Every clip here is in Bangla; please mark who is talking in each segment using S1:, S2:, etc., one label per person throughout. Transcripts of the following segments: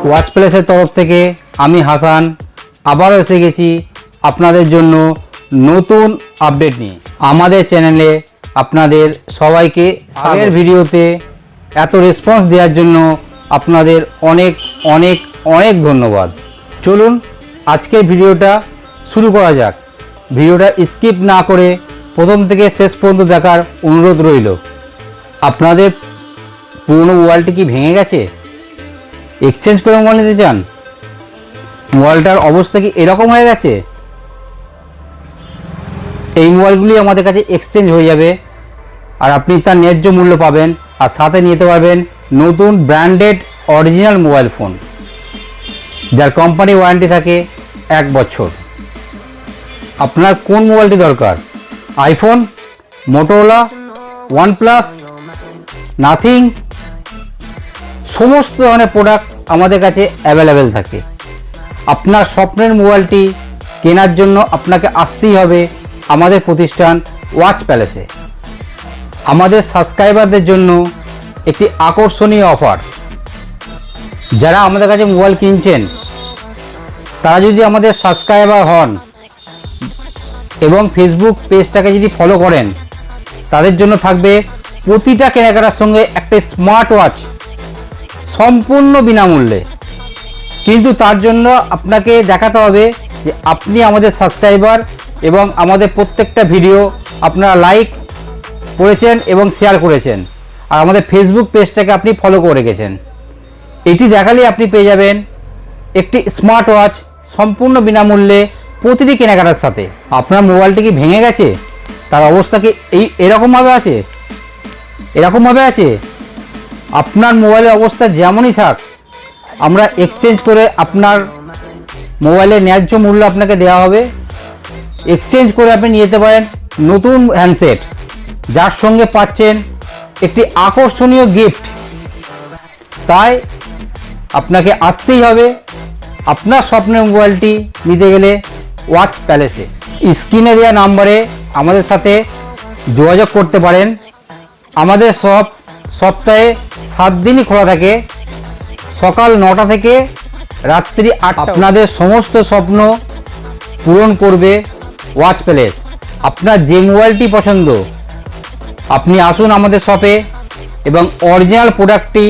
S1: ওয়াচ প্লেসের তরফ থেকে আমি হাসান আবারও এসে গেছি আপনাদের জন্য নতুন আপডেট নিয়ে। আমাদের চ্যানেলে আপনাদের সবাইকে আগের ভিডিওতে এত রেসপন্স দেওয়ার জন্য আপনাদের অনেক অনেক অনেক ধন্যবাদ। চলুন আজকের ভিডিওটা শুরু করা যাক। ভিডিওটা স্কিপ না করে প্রথম থেকে শেষ পর্যন্ত দেখার অনুরোধ রইল। আপনাদের পুরনো মোবাইলটি কি ভেঙে গেছে? এক্সচেঞ্জ করে মোবাইল নিতে চান? মোবাইলটার অবস্থা কি এরকম হয়ে গেছে? এই মোবাইলগুলি আমাদের কাছে এক্সচেঞ্জ হয়ে যাবে আর আপনি তার ন্যায্য মূল্য পাবেন আর সাথে নিতে পারবেন নতুন ব্র্যান্ডেড অরিজিনাল মোবাইল ফোন, যার কোম্পানি ওয়ারেন্টি থাকে 1 বছর। আপনার কোন মোবাইলটি দরকার? আইফোন, মোটোরোলা, ওয়ানপ্লাস, নাথিং, সমস্ত ধরনের প্রোডাক্ট আমাদের কাছে অ্যাভেলেবেল থাকে। আপনার স্বপ্নের মোবাইলটি কেনার জন্য আপনাকে আসতেই হবে আমাদের প্রতিষ্ঠান ওয়াচ প্যালেসে। আমাদের সাবস্ক্রাইবারদের জন্য একটি আকর্ষণীয় অফার। যারা আমাদের কাছে মোবাইল কিনছেন তারা যদি আমাদের সাবস্ক্রাইবার হন এবং ফেসবুক পেজটাকে যদি ফলো করেন, তাদের জন্য থাকবে প্রতিটা কেনাকাটার সঙ্গে একটা স্মার্ট ওয়াচ সম্পূর্ণ বিনামূল্যে। কিন্তু তার জন্য আপনাকে দেখাতে হবে যে আপনি আমাদের সাবস্ক্রাইবার এবং আমাদের প্রত্যেকটা ভিডিও আপনারা লাইক করেছেন এবং শেয়ার করেছেন আর আমাদের ফেসবুক পেজটাকে আপনি ফলো করে রেখেছেন। এটি দেখালেই আপনি পেয়ে যাবেন একটি স্মার্ট ওয়াচ সম্পূর্ণ বিনামূল্যে প্রতিটি কেনাকাটার সাথে। আপনার মোবাইলটি কি ভেঙে গেছে? তার অবস্থা কি এরকমভাবে আছে? এরকমভাবে আছে? আপনার মোবাইলের অবস্থা যেমনই থাক, আমরা এক্সচেঞ্জ করে আপনার মোবাইলের ন্যায্য মূল্য আপনাকে দেওয়া হবে। এক্সচেঞ্জ করে আপনি নিয়ে যেতে পারেন নতুন হ্যান্ডসেট, যার সঙ্গে পাচ্ছেন একটি আকর্ষণীয় গিফট। তাই আপনাকে আসতেই হবে আপনার স্বপ্নের মোবাইলটি নিতে গেলে ওয়াচ প্যালেসে। স্ক্রিনে দেওয়া নাম্বারে আমাদের সাথে যোগাযোগ করতে পারেন। আমাদের সপ্তাহে 7 দিনই খোলা থাকে, সকাল 9টা থেকে রাত্রি 8টা। আপনাদের সমস্ত স্বপ্ন পূরণ করবে ওয়াচ প্যালেস। আপনার যে মোবাইলটি পছন্দ আপনি আসুন আমাদের শপে এবং অরিজিনাল প্রোডাক্টটি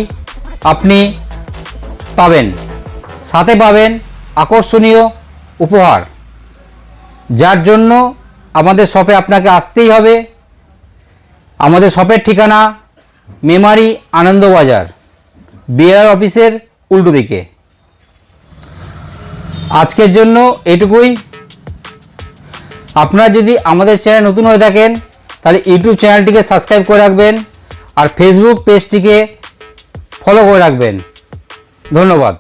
S1: আপনি পাবেন। সাথে পাবেন আকর্ষণীয় উপহার, যার জন্য আমাদের শপে আপনাকে আসতেই হবে। আমাদের শপের ঠিকানা মেমারি আনন্দবাজার, বিআর অফিসের উল্টো দিকে। আজকের জন্য এটুকুই। আপনারা যদি আমাদের চ্যানেল নতুন হয়ে থাকেন তাহলে ইউটিউব চ্যানেলটিকে সাবস্ক্রাইব করে রাখবেন আর ফেসবুক পেজটিকে ফলো করে রাখবেন। ধন্যবাদ।